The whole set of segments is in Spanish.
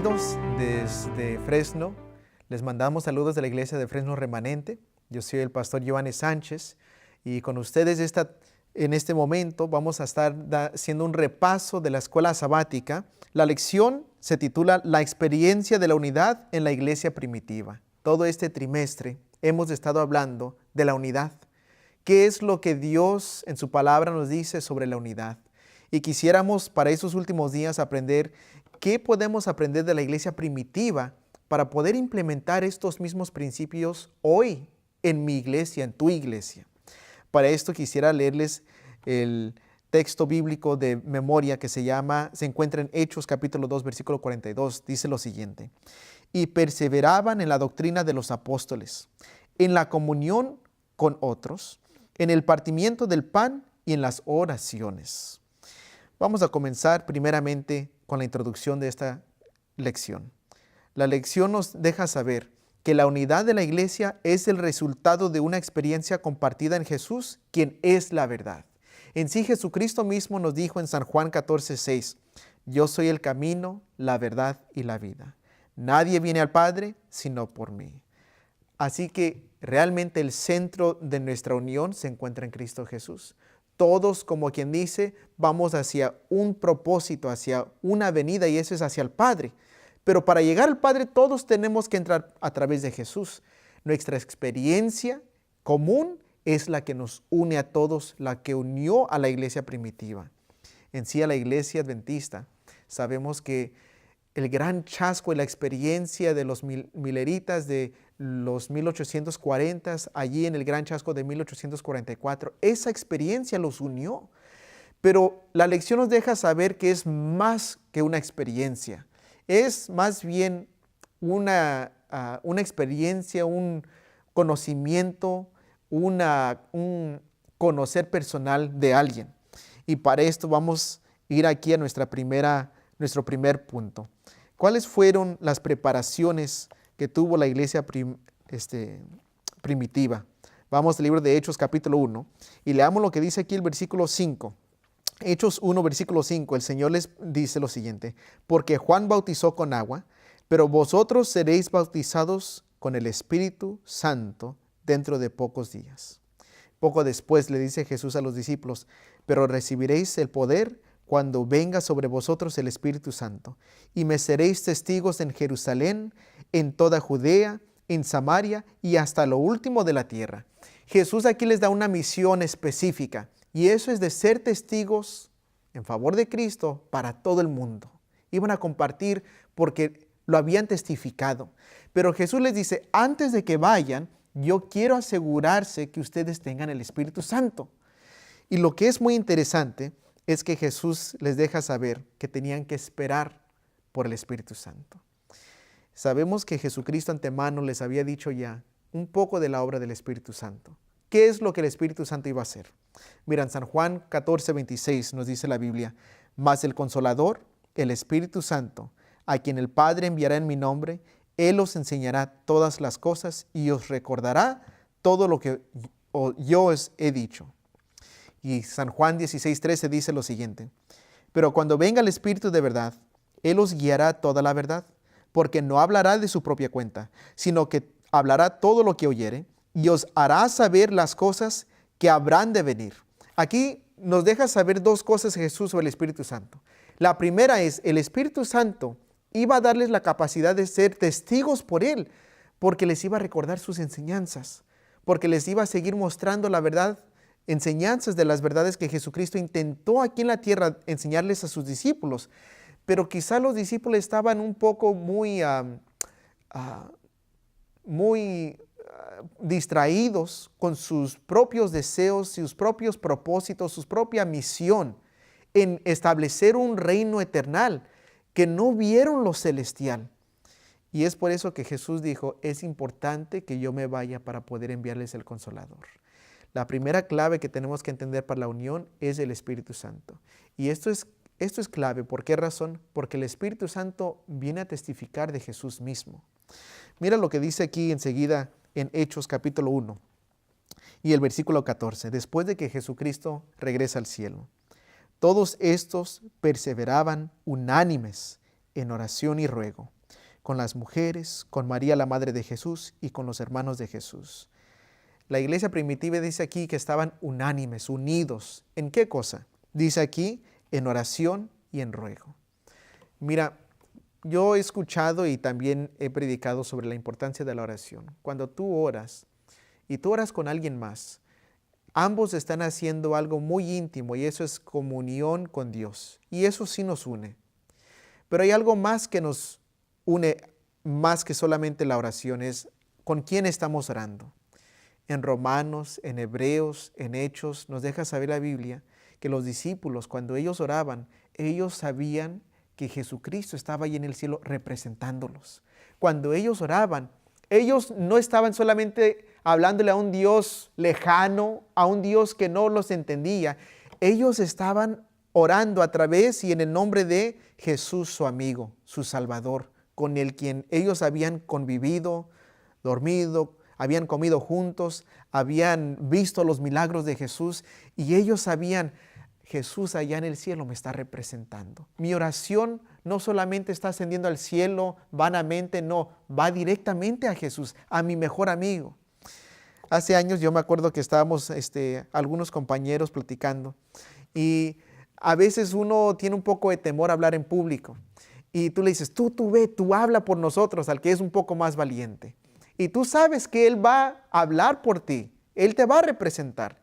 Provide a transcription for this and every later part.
bienvenidos desde Fresno. Les mandamos saludos de la iglesia de Fresno Remanente. Yo soy el pastor Giovanni Sánchez y con ustedes en este momento vamos a estar haciendo un repaso de la escuela sabática. La lección se titula La experiencia de la unidad en la iglesia primitiva. Todo este trimestre hemos estado hablando de la unidad. ¿Qué es lo que Dios en su palabra nos dice sobre la unidad? Y quisiéramos para esos últimos días aprender qué podemos aprender de la iglesia primitiva para poder implementar estos mismos principios hoy en mi iglesia, en tu iglesia. Para esto quisiera leerles el texto bíblico de memoria que se encuentra en Hechos capítulo 2, versículo 42. Dice lo siguiente: y perseveraban en la doctrina de los apóstoles, en la comunión con otros, en el partimiento del pan y en las oraciones. Vamos a comenzar primeramente con la introducción de esta lección. La lección nos deja saber que la unidad de la iglesia es el resultado de una experiencia compartida en Jesús, quien es la verdad. En sí, Jesucristo mismo nos dijo en San Juan 14:6, yo soy el camino, la verdad y la vida. Nadie viene al Padre sino por mí. Así que realmente el centro de nuestra unión se encuentra en Cristo Jesús. Todos, como quien dice, vamos hacia un propósito, hacia una venida, y eso es hacia el Padre. Pero para llegar al Padre todos tenemos que entrar a través de Jesús. Nuestra experiencia común es la que nos une a todos, la que unió a la iglesia primitiva. En sí, a la iglesia adventista, sabemos que el gran chasco y la experiencia de los mileritas de los 1840, allí en el gran chasco de 1844, esa experiencia los unió. Pero la lección nos deja saber que es más que una experiencia. Es más bien una experiencia, un conocimiento, un conocer personal de alguien. Y para esto vamos a ir aquí a nuestro primer punto. ¿Cuáles fueron las preparaciones que tuvo la iglesia primitiva? Vamos al libro de Hechos capítulo 1 y leamos lo que dice aquí el versículo 5. Hechos 1, versículo 5, el Señor les dice lo siguiente: porque Juan bautizó con agua, pero vosotros seréis bautizados con el Espíritu Santo dentro de pocos días. Poco después le dice Jesús a los discípulos: pero recibiréis el poder cuando venga sobre vosotros el Espíritu Santo, y me seréis testigos en Jerusalén, en toda Judea, en Samaria y hasta lo último de la tierra. Jesús aquí les da una misión específica, y eso es de ser testigos en favor de Cristo para todo el mundo. Iban a compartir porque lo habían testificado. Pero Jesús les dice, antes de que vayan, yo quiero asegurarse que ustedes tengan el Espíritu Santo. Y lo que es muy interesante es que Jesús les deja saber que tenían que esperar por el Espíritu Santo. Sabemos que Jesucristo antemano les había dicho ya un poco de la obra del Espíritu Santo. ¿Qué es lo que el Espíritu Santo iba a hacer? Mira, en San Juan 14:26 nos dice la Biblia: mas el Consolador, el Espíritu Santo, a quien el Padre enviará en mi nombre, Él os enseñará todas las cosas y os recordará todo lo que yo os he dicho. Y San Juan 16:13 dice lo siguiente: pero cuando venga el Espíritu de verdad, Él os guiará a toda la verdad, porque no hablará de su propia cuenta, sino que hablará todo lo que oyere, y os hará saber las cosas que habrán de venir. Aquí nos deja saber dos cosas Jesús sobre el Espíritu Santo. La primera es, el Espíritu Santo iba a darles la capacidad de ser testigos por Él, porque les iba a recordar sus enseñanzas, porque les iba a seguir mostrando la verdad, enseñanzas de las verdades que Jesucristo intentó aquí en la tierra enseñarles a sus discípulos. Pero quizá los discípulos estaban un poco muy distraídos con sus propios deseos, sus propios propósitos, su propia misión en establecer un reino eternal, que no vieron lo celestial. Y es por eso que Jesús dijo, es importante que yo me vaya para poder enviarles el Consolador. La primera clave que tenemos que entender para la unión es el Espíritu Santo. Y esto es clave. ¿Por qué razón? Porque el Espíritu Santo viene a testificar de Jesús mismo. Mira lo que dice aquí enseguida en Hechos capítulo 1 y el versículo 14. Después de que Jesucristo regresa al cielo, todos estos perseveraban unánimes en oración y ruego, con las mujeres, con María la Madre de Jesús y con los hermanos de Jesús. La iglesia primitiva dice aquí que estaban unánimes, unidos. ¿En qué cosa? Dice aquí, en oración y en ruego. Mira, yo he escuchado y también he predicado sobre la importancia de la oración. Cuando tú oras y tú oras con alguien más, ambos están haciendo algo muy íntimo y eso es comunión con Dios. Y eso sí nos une. Pero hay algo más que nos une, más que solamente la oración, es con quién estamos orando. En Romanos, en Hebreos, en Hechos, nos deja saber la Biblia que los discípulos, cuando ellos oraban, ellos sabían que Jesucristo estaba ahí en el cielo representándolos. Cuando ellos oraban, ellos no estaban solamente hablándole a un Dios lejano, a un Dios que no los entendía. Ellos estaban orando a través y en el nombre de Jesús, su amigo, su Salvador, con el quien ellos habían convivido, dormido, habían comido juntos, habían visto los milagros de Jesús y ellos sabían, Jesús allá en el cielo me está representando. Mi oración no solamente está ascendiendo al cielo vanamente, no, va directamente a Jesús, a mi mejor amigo. Hace años yo me acuerdo que estábamos algunos compañeros platicando y a veces uno tiene un poco de temor a hablar en público y tú le dices, tú ve, tú habla por nosotros, al que es un poco más valiente. Y tú sabes que Él va a hablar por ti, Él te va a representar.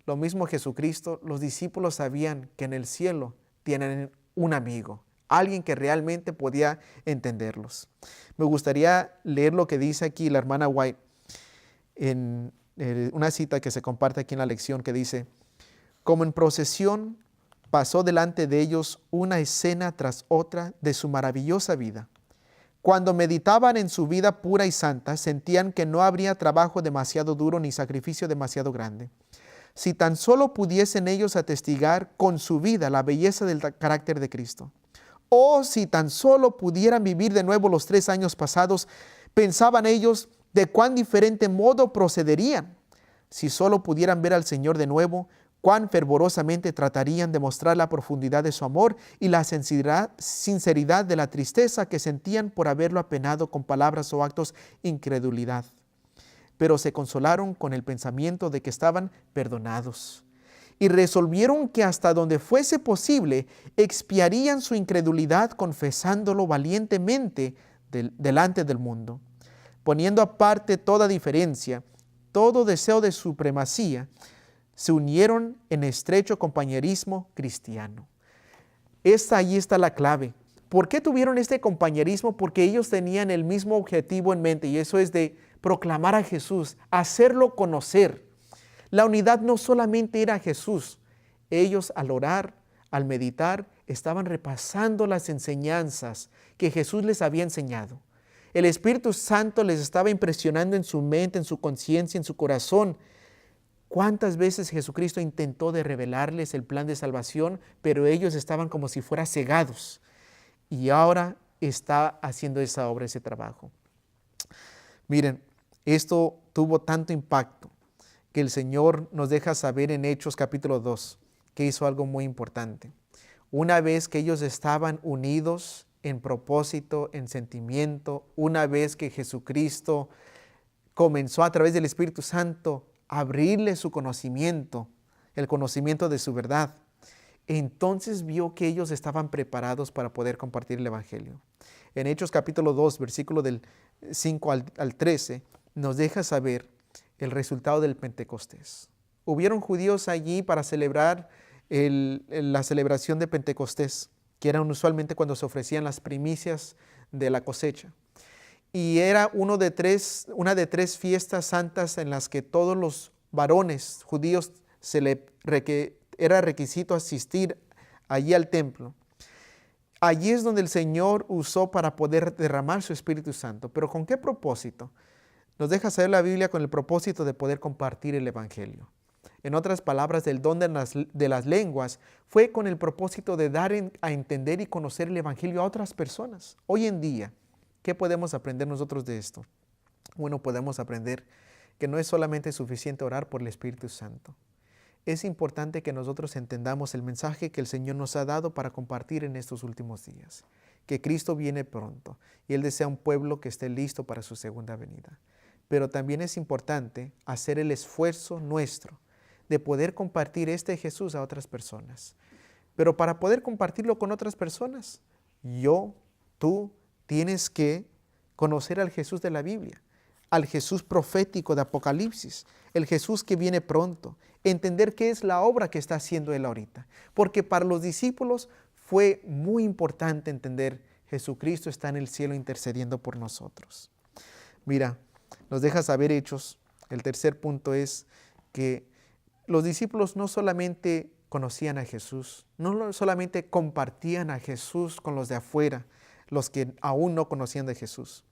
Lo mismo Jesucristo, los discípulos sabían que en el cielo tienen un amigo, alguien que realmente podía entenderlos. Me gustaría leer lo que dice aquí la hermana White en una cita que se comparte aquí en la lección que dice, como en procesión pasó delante de ellos una escena tras otra de su maravillosa vida. Cuando meditaban en su vida pura y santa, sentían que no habría trabajo demasiado duro ni sacrificio demasiado grande. Si tan solo pudiesen ellos atestigar con su vida la belleza del carácter de Cristo. O si tan solo pudieran vivir de nuevo los 3 años pasados, pensaban ellos de cuán diferente modo procederían. Si solo pudieran ver al Señor de nuevo, cuán fervorosamente tratarían de mostrar la profundidad de su amor y la sinceridad de la tristeza que sentían por haberlo apenado con palabras o actos incredulidad. Pero se consolaron con el pensamiento de que estaban perdonados y resolvieron que hasta donde fuese posible expiarían su incredulidad confesándolo valientemente delante del mundo, poniendo aparte toda diferencia, todo deseo de supremacía, se unieron en estrecho compañerismo cristiano. Ahí está la clave. ¿Por qué tuvieron este compañerismo? Porque ellos tenían el mismo objetivo en mente y eso es de proclamar a Jesús, hacerlo conocer. La unidad no solamente era Jesús. Ellos al orar, al meditar, estaban repasando las enseñanzas que Jesús les había enseñado. El Espíritu Santo les estaba impresionando en su mente, en su conciencia, en su corazón. ¿Cuántas veces Jesucristo intentó de revelarles el plan de salvación, pero ellos estaban como si fueran cegados? Y ahora está haciendo esa obra, ese trabajo. Miren, esto tuvo tanto impacto que el Señor nos deja saber en Hechos capítulo 2 que hizo algo muy importante. Una vez que ellos estaban unidos en propósito, en sentimiento, una vez que Jesucristo comenzó a través del Espíritu Santo abrirle su conocimiento, el conocimiento de su verdad. Entonces vio que ellos estaban preparados para poder compartir el Evangelio. En Hechos capítulo 2, versículo del 5 al 13, nos deja saber el resultado del Pentecostés. Hubieron judíos allí para celebrar la celebración de Pentecostés, que eran usualmente cuando se ofrecían las primicias de la cosecha. Y era una de tres fiestas santas en las que todos los varones judíos era requisito asistir allí al templo. Allí es donde el Señor usó para poder derramar su Espíritu Santo. ¿Pero con qué propósito? Nos deja saber la Biblia con el propósito de poder compartir el Evangelio. En otras palabras, el don de las lenguas fue con el propósito de dar a entender y conocer el Evangelio a otras personas. Hoy en día, ¿qué podemos aprender nosotros de esto? Bueno, podemos aprender que no es solamente suficiente orar por el Espíritu Santo. Es importante que nosotros entendamos el mensaje que el Señor nos ha dado para compartir en estos últimos días. que Cristo viene pronto y Él desea un pueblo que esté listo para su segunda venida. Pero también es importante hacer el esfuerzo nuestro de poder compartir este Jesús a otras personas. Pero para poder compartirlo con otras personas, tú tienes que conocer al Jesús de la Biblia, al Jesús profético de Apocalipsis, el Jesús que viene pronto, entender qué es la obra que está haciendo Él ahorita. Porque para los discípulos fue muy importante entender, Jesucristo está en el cielo intercediendo por nosotros. Mira, nos deja saber Hechos, el tercer punto es que los discípulos no solamente conocían a Jesús, no solamente compartían a Jesús con los de afuera, los que aún no conocían de Jesús.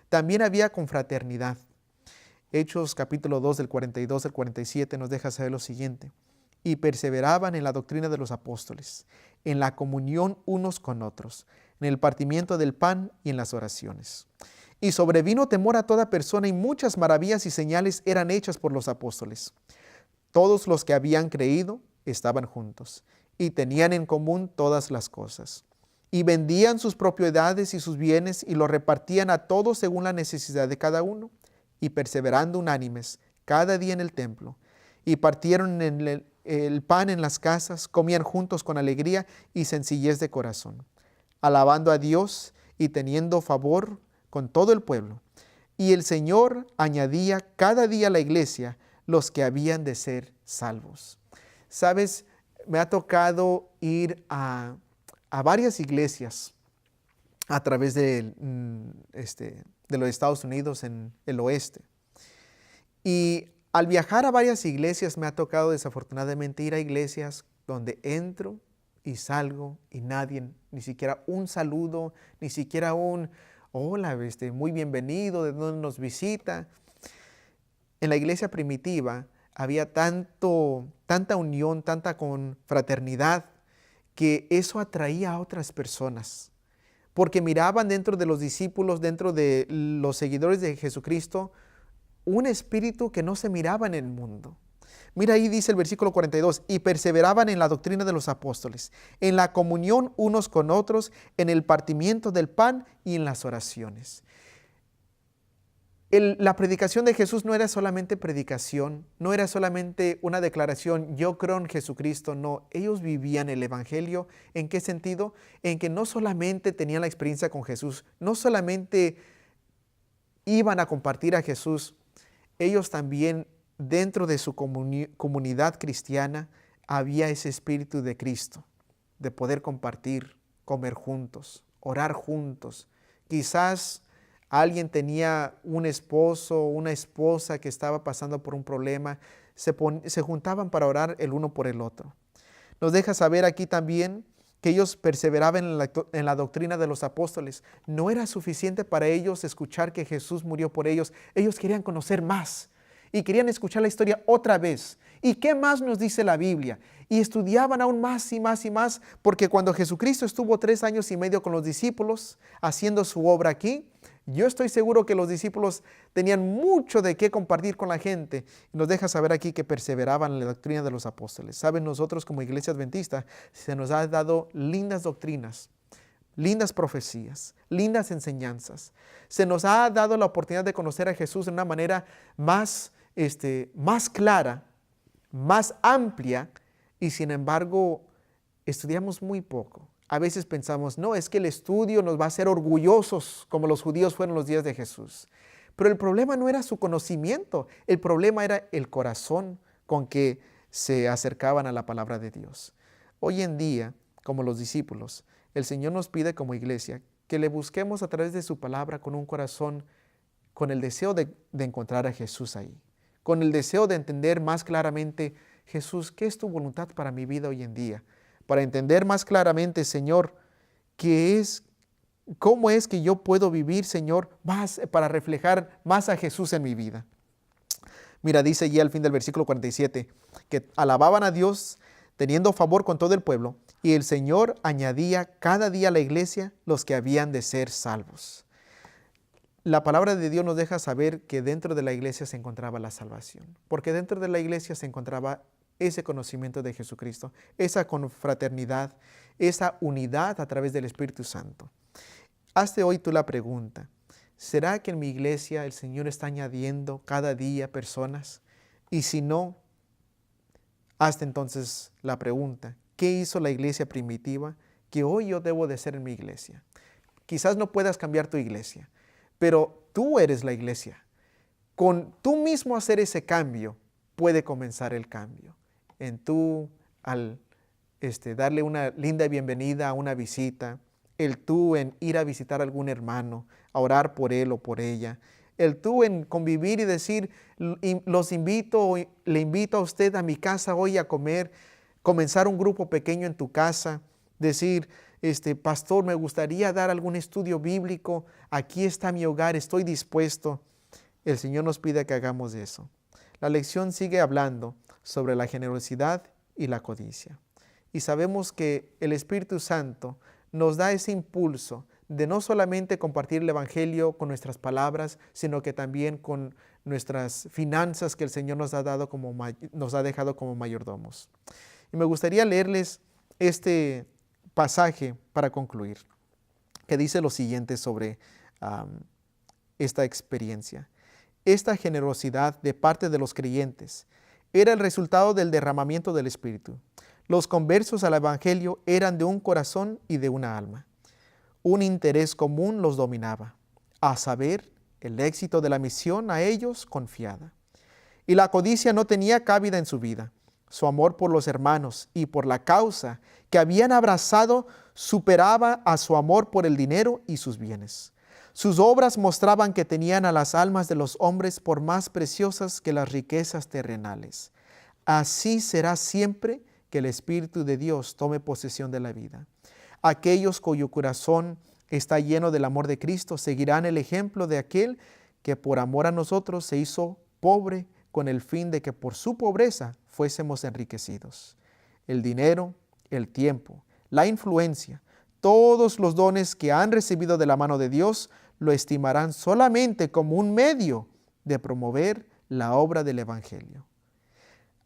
También había confraternidad. Hechos capítulo 2 del 42 al 47 nos deja saber lo siguiente. Y perseveraban en la doctrina de los apóstoles, en la comunión unos con otros, en el partimiento del pan y en las oraciones. Y sobrevino temor a toda persona y muchas maravillas y señales eran hechas por los apóstoles. Todos los que habían creído estaban juntos y tenían en común todas las cosas. Y vendían sus propiedades y sus bienes y los repartían a todos según la necesidad de cada uno. Y perseverando unánimes cada día en el templo. Y partieron el pan en las casas, comían juntos con alegría y sencillez de corazón, alabando a Dios y teniendo favor con todo el pueblo. Y el Señor añadía cada día a la iglesia los que habían de ser salvos. Sabes, me ha tocado ir a varias iglesias a través de los Estados Unidos en el oeste. Y al viajar a varias iglesias me ha tocado desafortunadamente ir a iglesias donde entro y salgo y nadie, ni siquiera un saludo, ni siquiera un hola, muy bienvenido, ¿de dónde nos visita? En la iglesia primitiva había tanta unión, tanta confraternidad, que eso atraía a otras personas. Porque miraban dentro de los discípulos, dentro de los seguidores de Jesucristo, un espíritu que no se miraba en el mundo. Mira ahí dice el versículo 42, y perseveraban en la doctrina de los apóstoles, en la comunión unos con otros, en el partimiento del pan y en las oraciones. La predicación de Jesús no era solamente predicación, no era solamente una declaración, yo creo en Jesucristo, no. Ellos vivían el evangelio. ¿En qué sentido? En que no solamente tenían la experiencia con Jesús, no solamente iban a compartir a Jesús, ellos también dentro de su comunidad cristiana había ese espíritu de Cristo, de poder compartir, comer juntos, orar juntos. Quizás alguien tenía un esposo o una esposa que estaba pasando por un problema, se juntaban para orar el uno por el otro. Nos deja saber aquí también que ellos perseveraban en la doctrina de los apóstoles. No era suficiente para ellos escuchar que Jesús murió por ellos. Ellos querían conocer más y querían escuchar la historia otra vez. ¿Y qué más nos dice la Biblia? Y estudiaban aún más y más y más, porque cuando Jesucristo estuvo 3 años y medio con los discípulos haciendo su obra aquí, yo estoy seguro que los discípulos tenían mucho de qué compartir con la gente. Y nos deja saber aquí que perseveraban en la doctrina de los apóstoles. Saben, nosotros como iglesia adventista se nos ha dado lindas doctrinas, lindas profecías, lindas enseñanzas. Se nos ha dado la oportunidad de conocer a Jesús de una manera más clara, más amplia, y sin embargo estudiamos muy poco. A veces pensamos, no, es que el estudio nos va a hacer orgullosos como los judíos fueron los días de Jesús. Pero el problema no era su conocimiento, el problema era el corazón con que se acercaban a la palabra de Dios. Hoy en día, como los discípulos, el Señor nos pide como iglesia que le busquemos a través de su palabra con un corazón, con el deseo de encontrar a Jesús ahí, con el deseo de entender más claramente, Jesús, ¿qué es tu voluntad para mi vida hoy en día? Para entender más claramente, Señor, cómo es que yo puedo vivir, Señor, más para reflejar más a Jesús en mi vida. Mira, dice allí al fin del versículo 47, que alababan a Dios teniendo favor con todo el pueblo, y el Señor añadía cada día a la iglesia los que habían de ser salvos. La palabra de Dios nos deja saber que dentro de la iglesia se encontraba la salvación, porque dentro de la iglesia se encontraba ese conocimiento de Jesucristo, esa confraternidad, esa unidad a través del Espíritu Santo. hazte hoy tú la pregunta, ¿será que en mi iglesia el Señor está añadiendo cada día personas? Y si no, hazte entonces la pregunta, ¿qué hizo la iglesia primitiva que hoy yo debo de hacer en mi iglesia? Quizás no puedas cambiar tu iglesia, pero tú eres la iglesia. Con tú mismo hacer ese cambio, puede comenzar el cambio. En tú, al darle una linda bienvenida a una visita, el tú en ir a visitar a algún hermano, a orar por él o por ella, el tú en convivir y decir, los invito, le invito a usted a mi casa hoy a comer, comenzar un grupo pequeño en tu casa, decir, pastor, me gustaría dar algún estudio bíblico, aquí está mi hogar, estoy dispuesto. El Señor nos pide que hagamos eso. La lección sigue hablando sobre la generosidad y la codicia. Y sabemos que el Espíritu Santo nos da ese impulso de no solamente compartir el Evangelio con nuestras palabras, sino que también con nuestras finanzas que el Señor nos ha dejado como mayordomos. Y me gustaría leerles este pasaje para concluir, que dice lo siguiente sobre esta experiencia. Esta generosidad de parte de los creyentes era el resultado del derramamiento del Espíritu. Los conversos al Evangelio eran de un corazón y de una alma. Un interés común los dominaba, a saber, el éxito de la misión a ellos confiada. Y la codicia no tenía cabida en su vida. Su amor por los hermanos y por la causa que habían abrazado superaba a su amor por el dinero y sus bienes. Sus obras mostraban que tenían a las almas de los hombres por más preciosas que las riquezas terrenales. Así será siempre que el Espíritu de Dios tome posesión de la vida. Aquellos cuyo corazón está lleno del amor de Cristo seguirán el ejemplo de aquel que por amor a nosotros se hizo pobre con el fin de que por su pobreza fuésemos enriquecidos. El dinero, el tiempo, la influencia, todos los dones que han recibido de la mano de Dios lo estimarán solamente como un medio de promover la obra del Evangelio.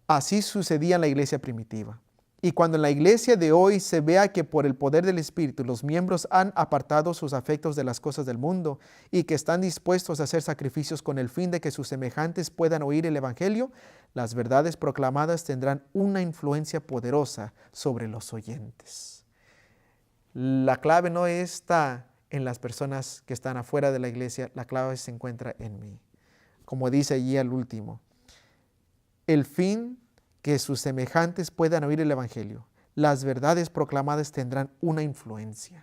Así sucedía en la iglesia primitiva. Y cuando en la iglesia de hoy se vea que por el poder del Espíritu los miembros han apartado sus afectos de las cosas del mundo y que están dispuestos a hacer sacrificios con el fin de que sus semejantes puedan oír el Evangelio, las verdades proclamadas tendrán una influencia poderosa sobre los oyentes. La clave no está en las personas que están afuera de la iglesia, la clave se encuentra en mí. Como dice allí al último, el fin que sus semejantes puedan oír el Evangelio. Las verdades proclamadas tendrán una influencia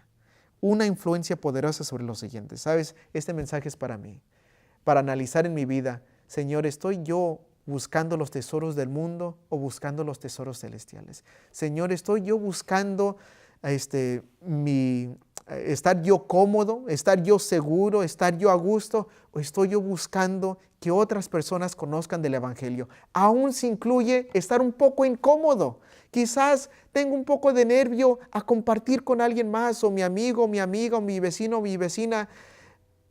poderosa sobre los oyentes. ¿Sabes? Este mensaje es para mí, para analizar en mi vida. Señor, ¿estoy yo buscando los tesoros del mundo o buscando los tesoros celestiales? Señor, ¿estoy yo buscando estar yo cómodo, estar yo seguro, estar yo a gusto, o estoy yo buscando que otras personas conozcan del Evangelio? Aún se incluye estar un poco incómodo. Quizás tengo un poco de nervio a compartir con alguien más, o mi amigo, mi amiga, o mi vecino, mi vecina,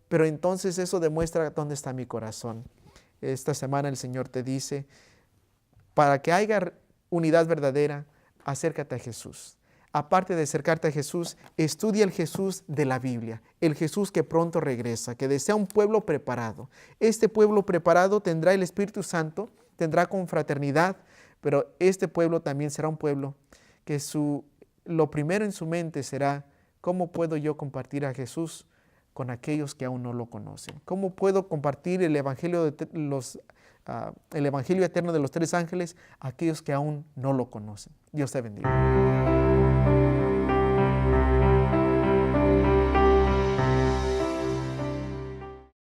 pero entonces eso demuestra dónde está mi corazón. Esta semana el Señor te dice, para que haya unidad verdadera, acércate a Jesús. Aparte de acercarte a Jesús, estudia el Jesús de la Biblia, el Jesús que pronto regresa, que desea un pueblo preparado. Este pueblo preparado tendrá el Espíritu Santo, tendrá confraternidad, pero este pueblo también será un pueblo que lo primero en su mente será, ¿cómo puedo yo compartir a Jesús con aquellos que aún no lo conocen? ¿Cómo puedo compartir el Evangelio eterno de los tres ángeles a aquellos que aún no lo conocen? Dios te bendiga.